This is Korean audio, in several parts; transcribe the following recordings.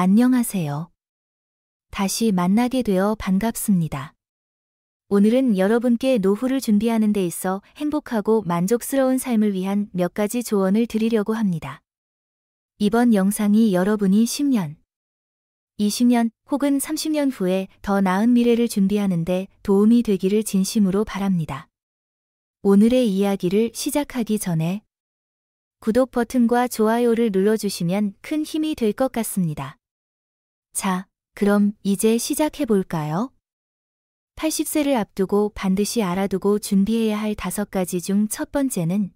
안녕하세요. 다시 만나게 되어 반갑습니다. 오늘은 여러분께 노후를 준비하는 데 있어 행복하고 만족스러운 삶을 위한 몇 가지 조언을 드리려고 합니다. 이번 영상이 여러분이 10년, 20년 혹은 30년 후에 더 나은 미래를 준비하는 데 도움이 되기를 진심으로 바랍니다. 오늘의 이야기를 시작하기 전에 구독 버튼과 좋아요를 눌러주시면 큰 힘이 될 것 같습니다. 자, 그럼 이제 시작해볼까요? 80세를 앞두고 반드시 알아두고 준비해야 할 5가지 중 첫 번째는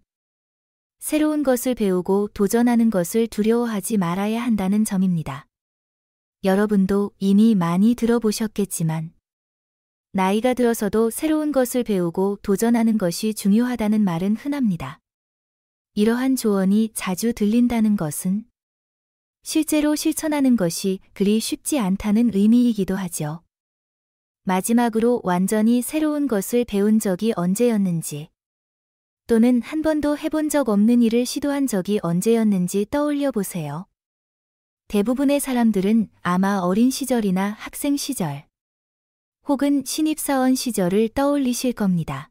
새로운 것을 배우고 도전하는 것을 두려워하지 말아야 한다는 점입니다. 여러분도 이미 많이 들어보셨겠지만 나이가 들어서도 새로운 것을 배우고 도전하는 것이 중요하다는 말은 흔합니다. 이러한 조언이 자주 들린다는 것은 실제로 실천하는 것이 그리 쉽지 않다는 의미이기도 하죠. 마지막으로 완전히 새로운 것을 배운 적이 언제였는지, 또는 한 번도 해본 적 없는 일을 시도한 적이 언제였는지 떠올려 보세요. 대부분의 사람들은 아마 어린 시절이나 학생 시절, 혹은 신입사원 시절을 떠올리실 겁니다.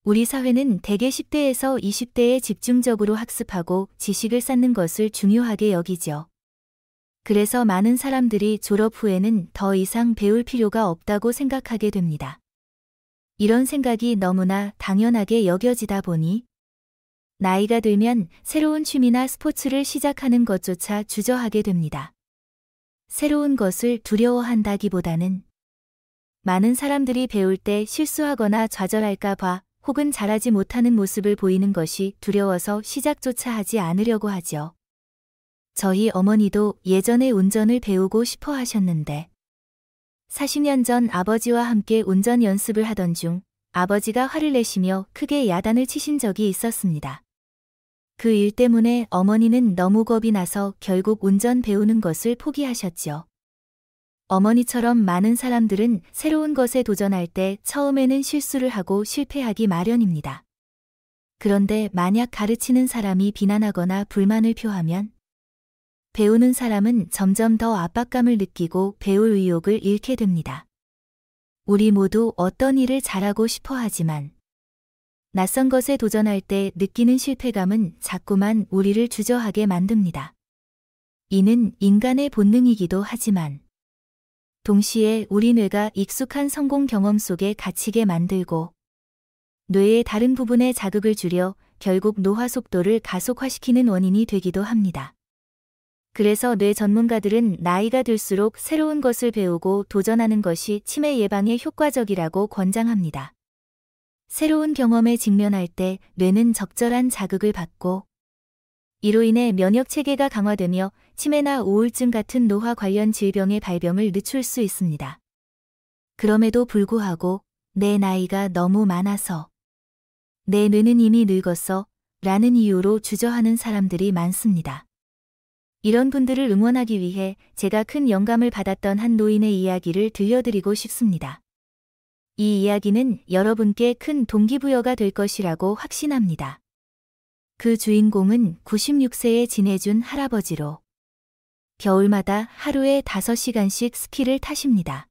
우리 사회는 대개 10대에서 20대에 집중적으로 학습하고 지식을 쌓는 것을 중요하게 여기죠. 그래서 많은 사람들이 졸업 후에는 더 이상 배울 필요가 없다고 생각하게 됩니다. 이런 생각이 너무나 당연하게 여겨지다 보니 나이가 들면 새로운 취미나 스포츠를 시작하는 것조차 주저하게 됩니다. 새로운 것을 두려워한다기보다는 많은 사람들이 배울 때 실수하거나 좌절할까 봐 혹은 잘하지 못하는 모습을 보이는 것이 두려워서 시작조차 하지 않으려고 하죠. 저희 어머니도 예전에 운전을 배우고 싶어 하셨는데 40년 전 아버지와 함께 운전 연습을 하던 중 아버지가 화를 내시며 크게 야단을 치신 적이 있었습니다. 그 일 때문에 어머니는 너무 겁이 나서 결국 운전 배우는 것을 포기하셨죠. 어머니처럼 많은 사람들은 새로운 것에 도전할 때 처음에는 실수를 하고 실패하기 마련입니다. 그런데 만약 가르치는 사람이 비난하거나 불만을 표하면 배우는 사람은 점점 더 압박감을 느끼고 배울 의욕을 잃게 됩니다. 우리 모두 어떤 일을 잘하고 싶어 하지만 낯선 것에 도전할 때 느끼는 실패감은 자꾸만 우리를 주저하게 만듭니다. 이는 인간의 본능이기도 하지만 동시에 우리 뇌가 익숙한 성공 경험 속에 갇히게 만들고 뇌의 다른 부분에 자극을 주려 결국 노화 속도를 가속화시키는 원인이 되기도 합니다. 그래서 뇌 전문가들은 나이가 들수록 새로운 것을 배우고 도전하는 것이 치매 예방에 효과적이라고 권장합니다. 새로운 경험에 직면할 때 뇌는 적절한 자극을 받고 이로 인해 면역 체계가 강화되며 치매나 우울증 같은 노화 관련 질병의 발병을 늦출 수 있습니다. 그럼에도 불구하고 내 나이가 너무 많아서 내 뇌는 이미 늙었어 라는 이유로 주저하는 사람들이 많습니다. 이런 분들을 응원하기 위해 제가 큰 영감을 받았던 한 노인의 이야기를 들려드리고 싶습니다. 이 이야기는 여러분께 큰 동기부여가 될 것이라고 확신합니다. 그 주인공은 96세의 진해준 할아버지로 겨울마다 하루에 5시간씩 스키를 타십니다.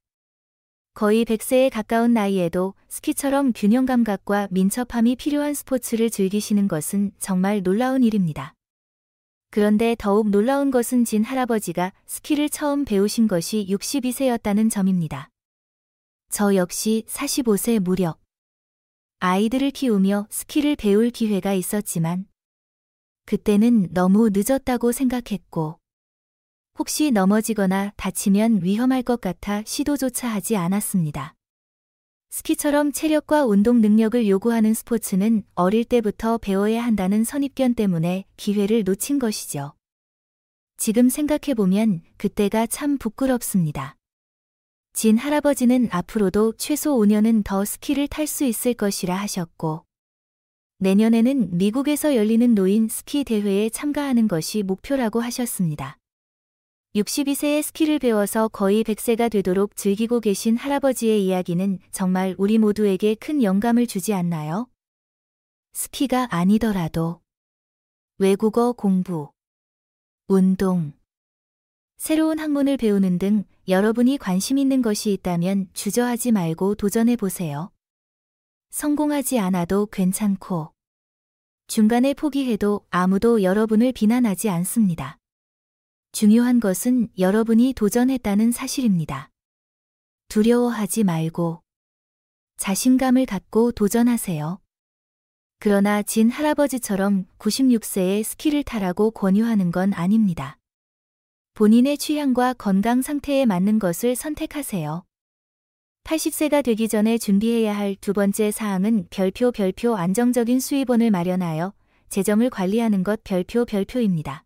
거의 100세에 가까운 나이에도 스키처럼 균형 감각과 민첩함이 필요한 스포츠를 즐기시는 것은 정말 놀라운 일입니다. 그런데 더욱 놀라운 것은 진 할아버지가 스키를 처음 배우신 것이 62세였다는 점입니다. 저 역시 45세 무렵 아이들을 키우며 스키를 배울 기회가 있었지만 그때는 너무 늦었다고 생각했고 혹시 넘어지거나 다치면 위험할 것 같아 시도조차 하지 않았습니다. 스키처럼 체력과 운동 능력을 요구하는 스포츠는 어릴 때부터 배워야 한다는 선입견 때문에 기회를 놓친 것이죠. 지금 생각해보면 그때가 참 부끄럽습니다. 진 할아버지는 앞으로도 최소 5년은 더 스키를 탈 수 있을 것이라 하셨고 내년에는 미국에서 열리는 노인 스키 대회에 참가하는 것이 목표라고 하셨습니다. 62세에 스키를 배워서 거의 100세가 되도록 즐기고 계신 할아버지의 이야기는 정말 우리 모두에게 큰 영감을 주지 않나요? 스키가 아니더라도 외국어 공부, 운동, 새로운 학문을 배우는 등 여러분이 관심 있는 것이 있다면 주저하지 말고 도전해 보세요. 성공하지 않아도 괜찮고, 중간에 포기해도 아무도 여러분을 비난하지 않습니다. 중요한 것은 여러분이 도전했다는 사실입니다. 두려워하지 말고 자신감을 갖고 도전하세요. 그러나 진 할아버지처럼 96세에 스키를 타라고 권유하는 건 아닙니다. 본인의 취향과 건강 상태에 맞는 것을 선택하세요. 80세가 되기 전에 준비해야 할 두 번째 사항은 별표 안정적인 수입원을 마련하여 재정을 관리하는 것 별표입니다.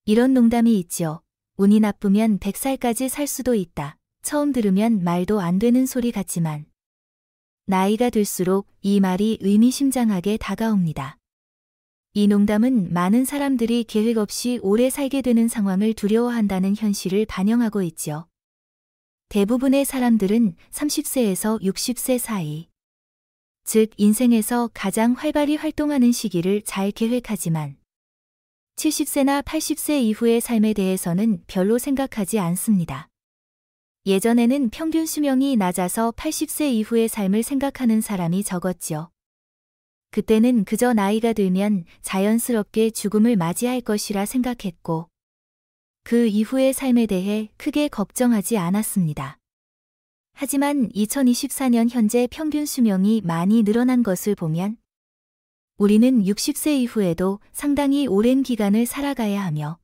이런 농담이 있죠. 운이 나쁘면 100살까지 살 수도 있다. 처음 들으면 말도 안 되는 소리 같지만 나이가 들수록 이 말이 의미심장하게 다가옵니다. 이 농담은 많은 사람들이 계획 없이 오래 살게 되는 상황을 두려워한다는 현실을 반영하고 있죠. 대부분의 사람들은 30세에서 60세 사이, 즉 인생에서 가장 활발히 활동하는 시기를 잘 계획하지만 70세나 80세 이후의 삶에 대해서는 별로 생각하지 않습니다. 예전에는 평균 수명이 낮아서 80세 이후의 삶을 생각하는 사람이 적었죠. 그때는 그저 나이가 들면 자연스럽게 죽음을 맞이할 것이라 생각했고, 그 이후의 삶에 대해 크게 걱정하지 않았습니다. 하지만 2024년 현재 평균 수명이 많이 늘어난 것을 보면 우리는 60세 이후에도 상당히 오랜 기간을 살아가야 하며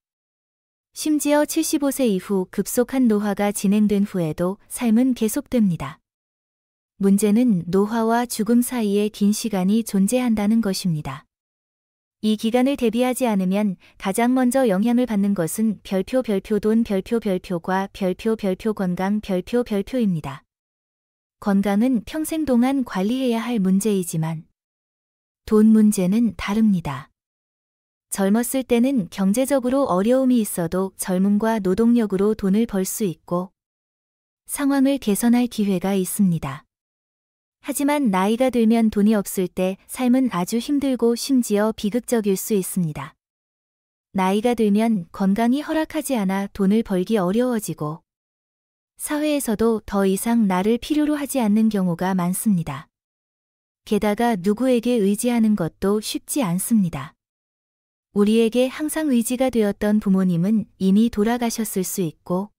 심지어 75세 이후 급속한 노화가 진행된 후에도 삶은 계속됩니다. 문제는 노화와 죽음 사이에 긴 시간이 존재한다는 것입니다. 이 기간을 대비하지 않으면 가장 먼저 영향을 받는 것은 별표 돈 별표과 별표 건강 별표입니다. 건강은 평생 동안 관리해야 할 문제이지만 돈 문제는 다릅니다. 젊었을 때는 경제적으로 어려움이 있어도 젊음과 노동력으로 돈을 벌 수 있고 상황을 개선할 기회가 있습니다. 하지만 나이가 들면 돈이 없을 때 삶은 아주 힘들고 심지어 비극적일 수 있습니다. 나이가 들면 건강이 허락하지 않아 돈을 벌기 어려워지고 사회에서도 더 이상 나를 필요로 하지 않는 경우가 많습니다. 게다가 누구에게 의지하는 것도 쉽지 않습니다. 우리에게 항상 의지가 되었던 부모님은 이미 돌아가셨을 수 있고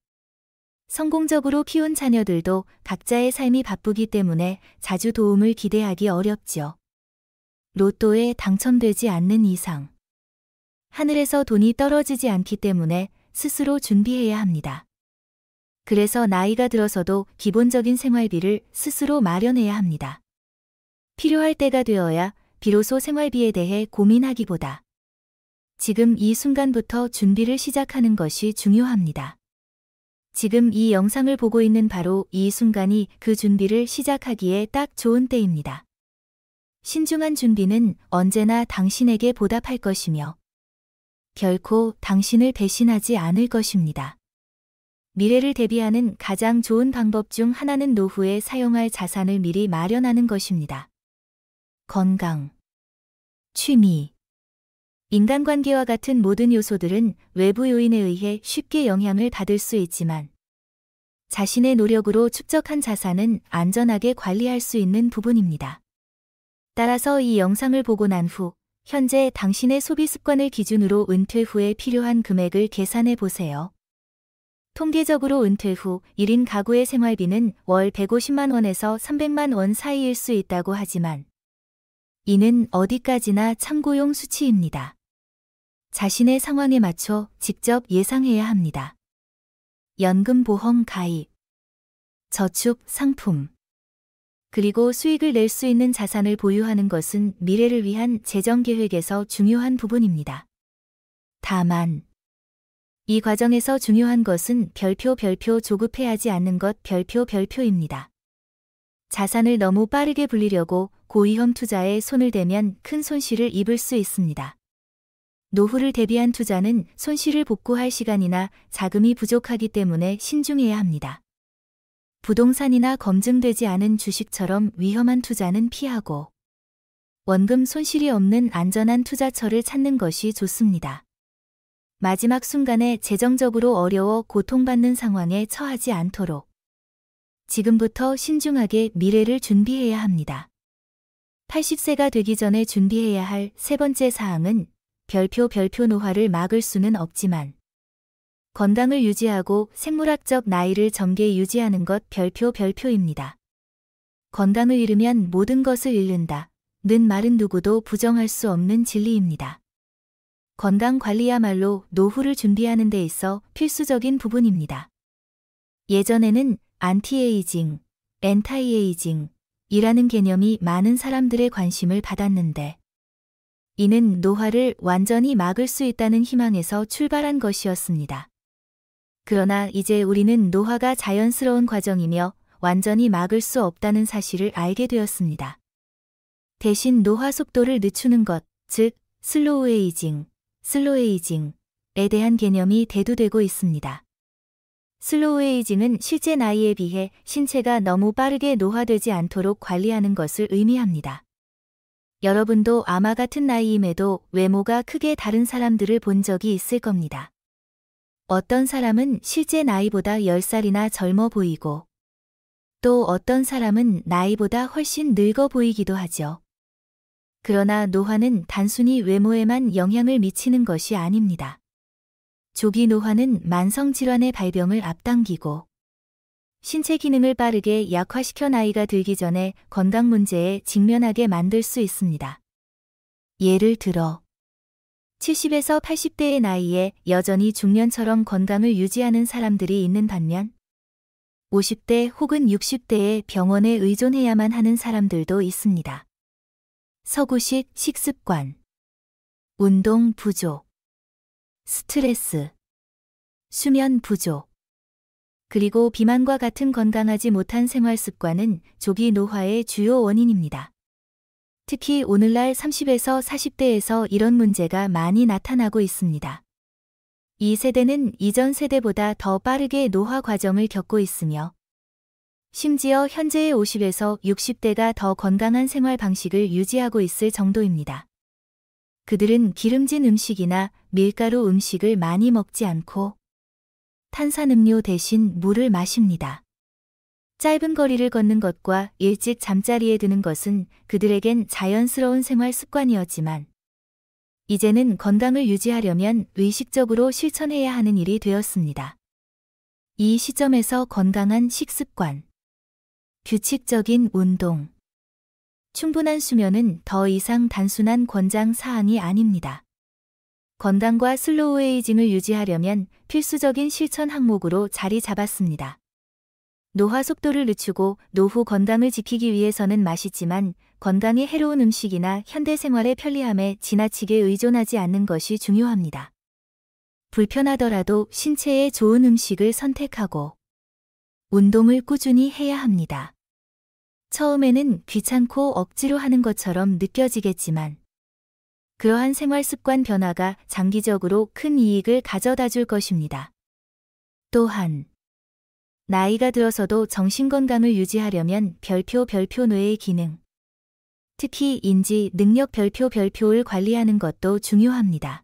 성공적으로 키운 자녀들도 각자의 삶이 바쁘기 때문에 자주 도움을 기대하기 어렵죠. 로또에 당첨되지 않는 이상 하늘에서 돈이 떨어지지 않기 때문에 스스로 준비해야 합니다. 그래서 나이가 들어서도 기본적인 생활비를 스스로 마련해야 합니다. 필요할 때가 되어야 비로소 생활비에 대해 고민하기보다 지금 이 순간부터 준비를 시작하는 것이 중요합니다. 지금 이 영상을 보고 있는 바로 이 순간이 그 준비를 시작하기에 딱 좋은 때입니다. 신중한 준비는 언제나 당신에게 보답할 것이며 결코 당신을 배신하지 않을 것입니다. 미래를 대비하는 가장 좋은 방법 중 하나는 노후에 사용할 자산을 미리 마련하는 것입니다. 건강, 취미, 인간관계와 같은 모든 요소들은 외부 요인에 의해 쉽게 영향을 받을 수 있지만 자신의 노력으로 축적한 자산은 안전하게 관리할 수 있는 부분입니다. 따라서 이 영상을 보고 난 후 현재 당신의 소비 습관을 기준으로 은퇴 후에 필요한 금액을 계산해 보세요. 통계적으로 은퇴 후 1인 가구의 생활비는 월 150만 원에서 300만 원 사이일 수 있다고 하지만 이는 어디까지나 참고용 수치입니다. 자신의 상황에 맞춰 직접 예상해야 합니다. 연금보험 가입, 저축 상품, 그리고 수익을 낼 수 있는 자산을 보유하는 것은 미래를 위한 재정 계획에서 중요한 부분입니다. 다만 이 과정에서 중요한 것은 별표 조급해하지 않는 것 별표입니다. 자산을 너무 빠르게 불리려고 고위험 투자에 손을 대면 큰 손실을 입을 수 있습니다. 노후를 대비한 투자는 손실을 복구할 시간이나 자금이 부족하기 때문에 신중해야 합니다. 부동산이나 검증되지 않은 주식처럼 위험한 투자는 피하고 원금 손실이 없는 안전한 투자처를 찾는 것이 좋습니다. 마지막 순간에 재정적으로 어려워 고통받는 상황에 처하지 않도록 지금부터 신중하게 미래를 준비해야 합니다. 80세가 되기 전에 준비해야 할 세 번째 사항은 별표 노화를 막을 수는 없지만 건강을 유지하고 생물학적 나이를 정계 유지하는 것 별표입니다. 건강을 잃으면 모든 것을 잃는다. 는 말은 누구도 부정할 수 없는 진리입니다. 건강관리야말로 노후를 준비하는 데 있어 필수적인 부분입니다. 예전에는 안티에이징, 엔타이에이징 이라는 개념이 많은 사람들의 관심을 받았는데 이는 노화를 완전히 막을 수 있다는 희망에서 출발한 것이었습니다. 그러나 이제 우리는 노화가 자연스러운 과정이며 완전히 막을 수 없다는 사실을 알게 되었습니다. 대신 노화 속도를 늦추는 것, 즉 슬로우 에이징에 대한 개념이 대두되고 있습니다. 슬로우 에이징은 실제 나이에 비해 신체가 너무 빠르게 노화되지 않도록 관리하는 것을 의미합니다. 여러분도 아마 같은 나이임에도 외모가 크게 다른 사람들을 본 적이 있을 겁니다. 어떤 사람은 실제 나이보다 10살이나 젊어 보이고 또 어떤 사람은 나이보다 훨씬 늙어 보이기도 하죠. 그러나 노화는 단순히 외모에만 영향을 미치는 것이 아닙니다. 조기 노화는 만성질환의 발병을 앞당기고 신체 기능을 빠르게 약화시켜 나이가 들기 전에 건강 문제에 직면하게 만들 수 있습니다. 예를 들어 70에서 80대의 나이에 여전히 중년처럼 건강을 유지하는 사람들이 있는 반면 50대 혹은 60대에 병원에 의존해야만 하는 사람들도 있습니다. 서구식 식습관, 운동 부족, 스트레스, 수면 부족, 그리고 비만과 같은 건강하지 못한 생활 습관은 조기 노화의 주요 원인입니다. 특히 오늘날 30에서 40대에서 이런 문제가 많이 나타나고 있습니다. 이 세대는 이전 세대보다 더 빠르게 노화 과정을 겪고 있으며 심지어 현재의 50에서 60대가 더 건강한 생활 방식을 유지하고 있을 정도입니다. 그들은 기름진 음식이나 밀가루 음식을 많이 먹지 않고 탄산음료 대신 물을 마십니다. 짧은 거리를 걷는 것과 일찍 잠자리에 드는 것은 그들에겐 자연스러운 생활 습관이었지만 이제는 건강을 유지하려면 의식적으로 실천해야 하는 일이 되었습니다. 이 시점에서 건강한 식습관, 규칙적인 운동, 충분한 수면은 더 이상 단순한 권장 사항이 아닙니다. 건강과 슬로우 에이징을 유지하려면 필수적인 실천 항목으로 자리 잡았습니다. 노화 속도를 늦추고 노후 건강을 지키기 위해서는 맛있지만 건강에 해로운 음식이나 현대 생활의 편리함에 지나치게 의존하지 않는 것이 중요합니다. 불편하더라도 신체에 좋은 음식을 선택하고 운동을 꾸준히 해야 합니다. 처음에는 귀찮고 억지로 하는 것처럼 느껴지겠지만 그러한 생활 습관 변화가 장기적으로 큰 이익을 가져다 줄 것입니다. 또한 나이가 들어서도 정신건강을 유지하려면 별표 뇌의 기능, 특히 인지, 능력 별표를 관리하는 것도 중요합니다.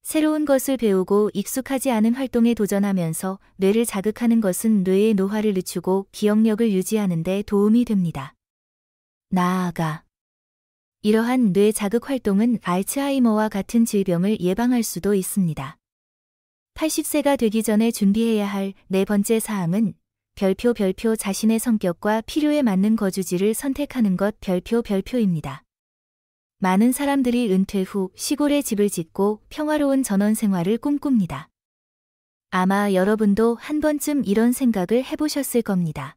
새로운 것을 배우고 익숙하지 않은 활동에 도전하면서 뇌를 자극하는 것은 뇌의 노화를 늦추고 기억력을 유지하는 데 도움이 됩니다. 나아가 이러한 뇌 자극 활동은 알츠하이머와 같은 질병을 예방할 수도 있습니다. 80세가 되기 전에 준비해야 할 네 번째 사항은 별표 자신의 성격과 필요에 맞는 거주지를 선택하는 것 별표입니다. 많은 사람들이 은퇴 후 시골에 집을 짓고 평화로운 전원 생활을 꿈꿉니다. 아마 여러분도 한 번쯤 이런 생각을 해보셨을 겁니다.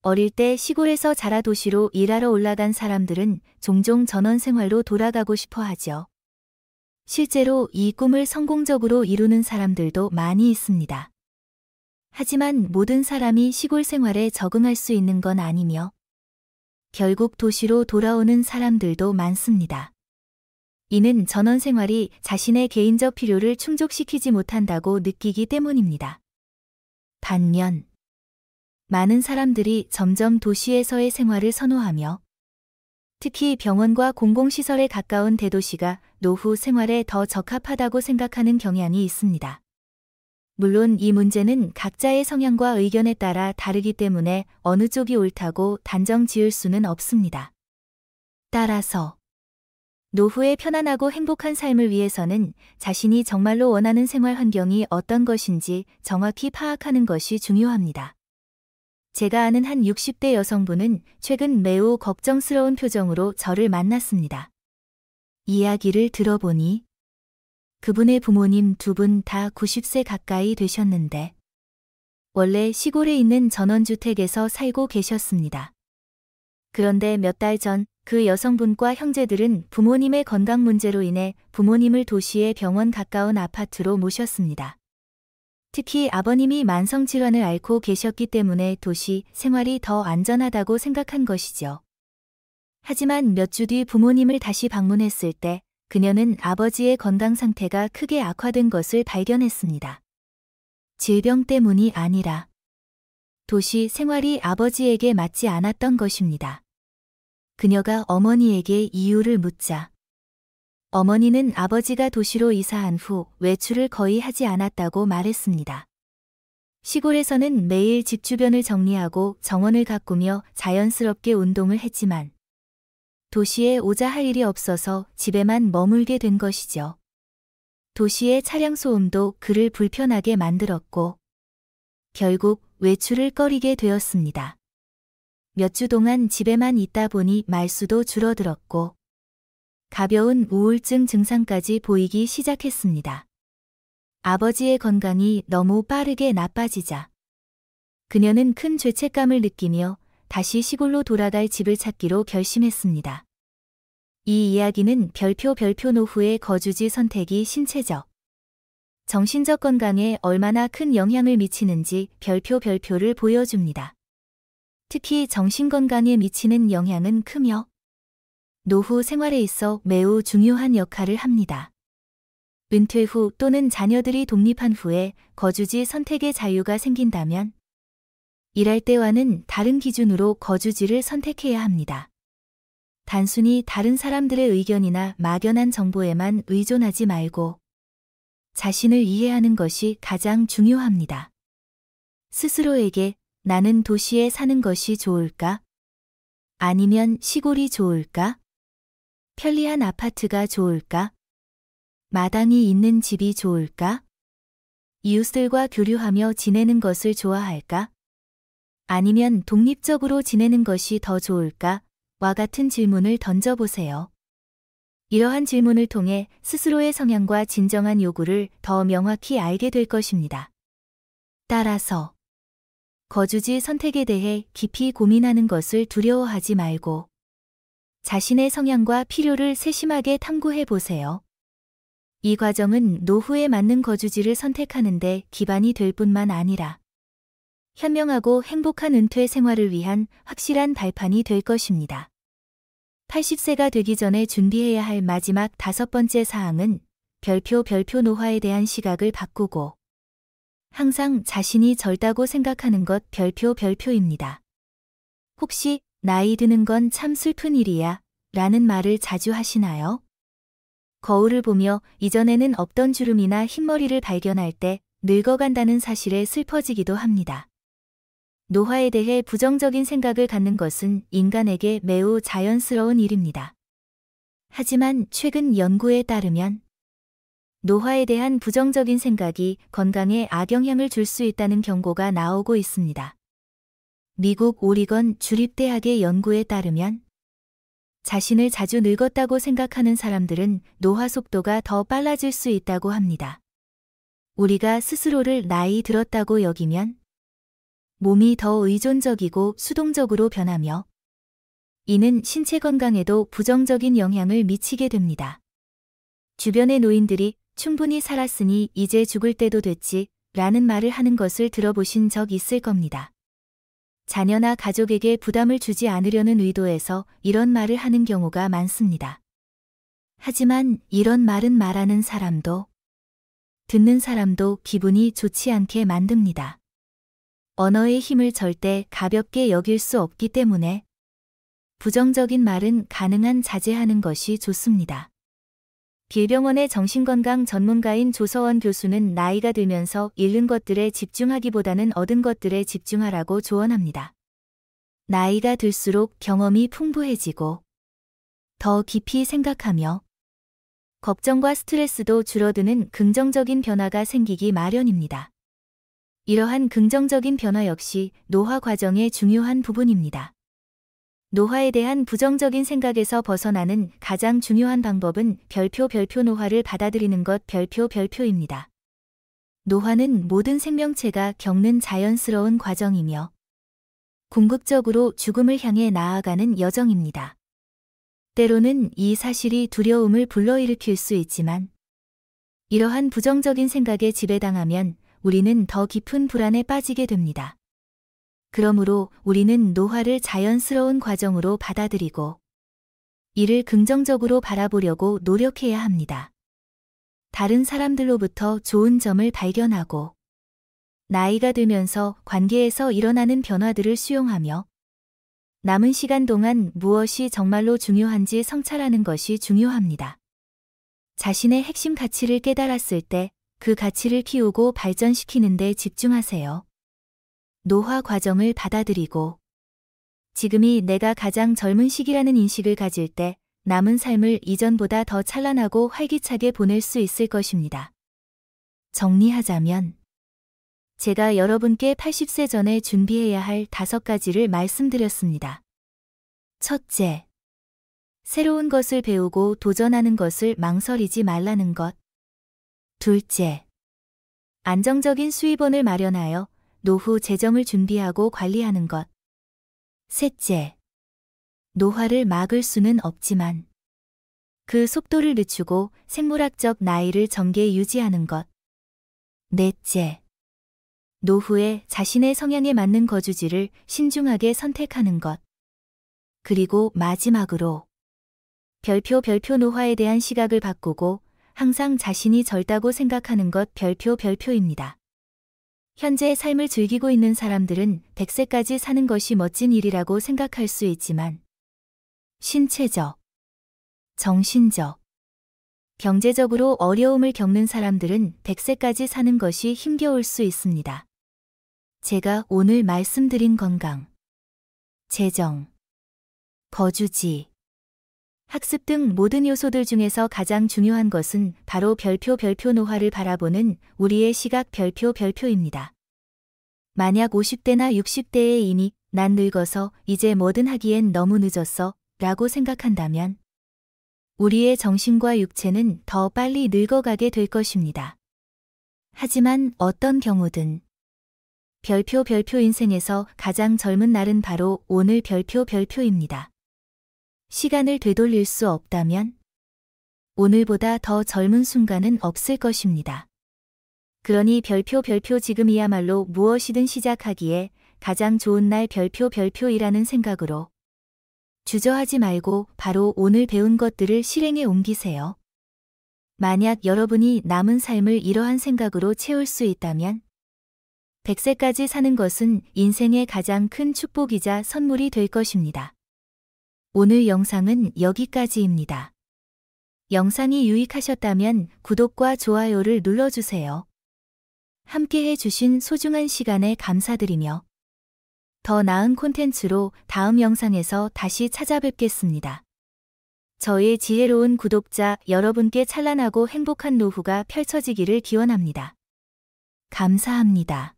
어릴 때 시골에서 자라 도시로 일하러 올라간 사람들은 종종 전원 생활로 돌아가고 싶어 하죠. 실제로 이 꿈을 성공적으로 이루는 사람들도 많이 있습니다. 하지만 모든 사람이 시골 생활에 적응할 수 있는 건 아니며 결국 도시로 돌아오는 사람들도 많습니다. 이는 전원 생활이 자신의 개인적 필요를 충족시키지 못한다고 느끼기 때문입니다. 반면 많은 사람들이 점점 도시에서의 생활을 선호하며 특히 병원과 공공시설에 가까운 대도시가 노후 생활에 더 적합하다고 생각하는 경향이 있습니다. 물론 이 문제는 각자의 성향과 의견에 따라 다르기 때문에 어느 쪽이 옳다고 단정 지을 수는 없습니다. 따라서 노후에 편안하고 행복한 삶을 위해서는 자신이 정말로 원하는 생활 환경이 어떤 것인지 정확히 파악하는 것이 중요합니다. 제가 아는 한 60대 여성분은 최근 매우 걱정스러운 표정으로 저를 만났습니다. 이야기를 들어보니 그분의 부모님 두 분 다 90세 가까이 되셨는데 원래 시골에 있는 전원주택에서 살고 계셨습니다. 그런데 몇 달 전 그 여성분과 형제들은 부모님의 건강 문제로 인해 부모님을 도시의 병원 가까운 아파트로 모셨습니다. 특히 아버님이 만성질환을 앓고 계셨기 때문에 도시 생활이 더 안전하다고 생각한 것이죠. 하지만 몇 주 뒤 부모님을 다시 방문했을 때 그녀는 아버지의 건강 상태가 크게 악화된 것을 발견했습니다. 질병 때문이 아니라 도시 생활이 아버지에게 맞지 않았던 것입니다. 그녀가 어머니에게 이유를 묻자 어머니는 아버지가 도시로 이사한 후 외출을 거의 하지 않았다고 말했습니다. 시골에서는 매일 집 주변을 정리하고 정원을 가꾸며 자연스럽게 운동을 했지만 도시에 오자 할 일이 없어서 집에만 머물게 된 것이죠. 도시의 차량 소음도 그를 불편하게 만들었고 결국 외출을 꺼리게 되었습니다. 몇 주 동안 집에만 있다 보니 말수도 줄어들었고 가벼운 우울증 증상까지 보이기 시작했습니다. 아버지의 건강이 너무 빠르게 나빠지자 그녀는 큰 죄책감을 느끼며 다시 시골로 돌아갈 집을 찾기로 결심했습니다. 이 이야기는 별표 노후의 거주지 선택이 신체적, 정신적 건강에 얼마나 큰 영향을 미치는지 별표를 보여줍니다. 특히 정신건강에 미치는 영향은 크며 노후 생활에 있어 매우 중요한 역할을 합니다. 은퇴 후 또는 자녀들이 독립한 후에 거주지 선택의 자유가 생긴다면 일할 때와는 다른 기준으로 거주지를 선택해야 합니다. 단순히 다른 사람들의 의견이나 막연한 정보에만 의존하지 말고 자신을 이해하는 것이 가장 중요합니다. 스스로에게 나는 도시에 사는 것이 좋을까? 아니면 시골이 좋을까? 편리한 아파트가 좋을까? 마당이 있는 집이 좋을까? 이웃들과 교류하며 지내는 것을 좋아할까? 아니면 독립적으로 지내는 것이 더 좋을까? 와 같은 질문을 던져보세요. 이러한 질문을 통해 스스로의 성향과 진정한 요구를 더 명확히 알게 될 것입니다. 따라서 거주지 선택에 대해 깊이 고민하는 것을 두려워하지 말고 자신의 성향과 필요를 세심하게 탐구해 보세요. 이 과정은 노후에 맞는 거주지를 선택하는 데 기반이 될 뿐만 아니라 현명하고 행복한 은퇴 생활을 위한 확실한 발판이 될 것입니다. 80세가 되기 전에 준비해야 할 마지막 5번째 사항은 별표 노화에 대한 시각을 바꾸고 항상 자신이 젊다고 생각하는 것 별표입니다. 혹시 나이 드는 건 참 슬픈 일이야 라는 말을 자주 하시나요? 거울을 보며 이전에는 없던 주름이나 흰머리를 발견할 때 늙어간다는 사실에 슬퍼지기도 합니다. 노화에 대해 부정적인 생각을 갖는 것은 인간에게 매우 자연스러운 일입니다. 하지만 최근 연구에 따르면 노화에 대한 부정적인 생각이 건강에 악영향을 줄 수 있다는 경고가 나오고 있습니다. 미국 오리건 주립대학의 연구에 따르면 자신을 자주 늙었다고 생각하는 사람들은 노화 속도가 더 빨라질 수 있다고 합니다. 우리가 스스로를 나이 들었다고 여기면 몸이 더 의존적이고 수동적으로 변하며 이는 신체 건강에도 부정적인 영향을 미치게 됩니다. 주변의 노인들이 충분히 살았으니 이제 죽을 때도 됐지 라는 말을 하는 것을 들어보신 적 있을 겁니다. 자녀나 가족에게 부담을 주지 않으려는 의도에서 이런 말을 하는 경우가 많습니다. 하지만 이런 말은 말하는 사람도 듣는 사람도 기분이 좋지 않게 만듭니다. 언어의 힘을 절대 가볍게 여길 수 없기 때문에 부정적인 말은 가능한 자제하는 것이 좋습니다. 길병원의 정신건강 전문가인 조서원 교수는 나이가 들면서 잃는 것들에 집중하기보다는 얻은 것들에 집중하라고 조언합니다. 나이가 들수록 경험이 풍부해지고 더 깊이 생각하며 걱정과 스트레스도 줄어드는 긍정적인 변화가 생기기 마련입니다. 이러한 긍정적인 변화 역시 노화 과정의 중요한 부분입니다. 노화에 대한 부정적인 생각에서 벗어나는 가장 중요한 방법은 별표 노화를 받아들이는 것 별표입니다. 노화는 모든 생명체가 겪는 자연스러운 과정이며 궁극적으로 죽음을 향해 나아가는 여정입니다. 때로는 이 사실이 두려움을 불러일으킬 수 있지만 이러한 부정적인 생각에 지배당하면 우리는 더 깊은 불안에 빠지게 됩니다. 그러므로 우리는 노화를 자연스러운 과정으로 받아들이고 이를 긍정적으로 바라보려고 노력해야 합니다. 다른 사람들로부터 좋은 점을 발견하고 나이가 들면서 관계에서 일어나는 변화들을 수용하며 남은 시간 동안 무엇이 정말로 중요한지 성찰하는 것이 중요합니다. 자신의 핵심 가치를 깨달았을 때 그 가치를 키우고 발전시키는 데 집중하세요. 노화 과정을 받아들이고 지금이 내가 가장 젊은 시기라는 인식을 가질 때 남은 삶을 이전보다 더 찬란하고 활기차게 보낼 수 있을 것입니다. 정리하자면 제가 여러분께 80세 전에 준비해야 할 5가지를 말씀드렸습니다. 첫째, 새로운 것을 배우고 도전하는 것을 망설이지 말라는 것. 둘째, 안정적인 수입원을 마련하여 노후 재정을 준비하고 관리하는 것. 셋째, 노화를 막을 수는 없지만 그 속도를 늦추고 생물학적 나이를 정계 유지하는 것. 넷째, 노후에 자신의 성향에 맞는 거주지를 신중하게 선택하는 것. 그리고 마지막으로 별표 노화에 대한 시각을 바꾸고 항상 자신이 젊다고 생각하는 것 별표입니다. 현재 삶을 즐기고 있는 사람들은 100세까지 사는 것이 멋진 일이라고 생각할 수 있지만 신체적, 정신적, 경제적으로 어려움을 겪는 사람들은 100세까지 사는 것이 힘겨울 수 있습니다. 제가 오늘 말씀드린 건강, 재정, 거주지, 학습 등 모든 요소들 중에서 가장 중요한 것은 바로 별표 노화를 바라보는 우리의 시각 별표입니다. 만약 50대나 60대에 이미 난 늙어서 이제 뭐든 하기엔 너무 늦었어 라고 생각한다면 우리의 정신과 육체는 더 빨리 늙어가게 될 것입니다. 하지만 어떤 경우든 별표 인생에서 가장 젊은 날은 바로 오늘 별표입니다. 시간을 되돌릴 수 없다면 오늘보다 더 젊은 순간은 없을 것입니다. 그러니 별표 지금이야말로 무엇이든 시작하기에 가장 좋은 날 별표이라는 생각으로 주저하지 말고 바로 오늘 배운 것들을 실행에 옮기세요. 만약 여러분이 남은 삶을 이러한 생각으로 채울 수 있다면 100세까지 사는 것은 인생의 가장 큰 축복이자 선물이 될 것입니다. 오늘 영상은 여기까지입니다. 영상이 유익하셨다면 구독과 좋아요를 눌러주세요. 함께 해주신 소중한 시간에 감사드리며 더 나은 콘텐츠로 다음 영상에서 다시 찾아뵙겠습니다. 저의 지혜로운 구독자 여러분께 찬란하고 행복한 노후가 펼쳐지기를 기원합니다. 감사합니다.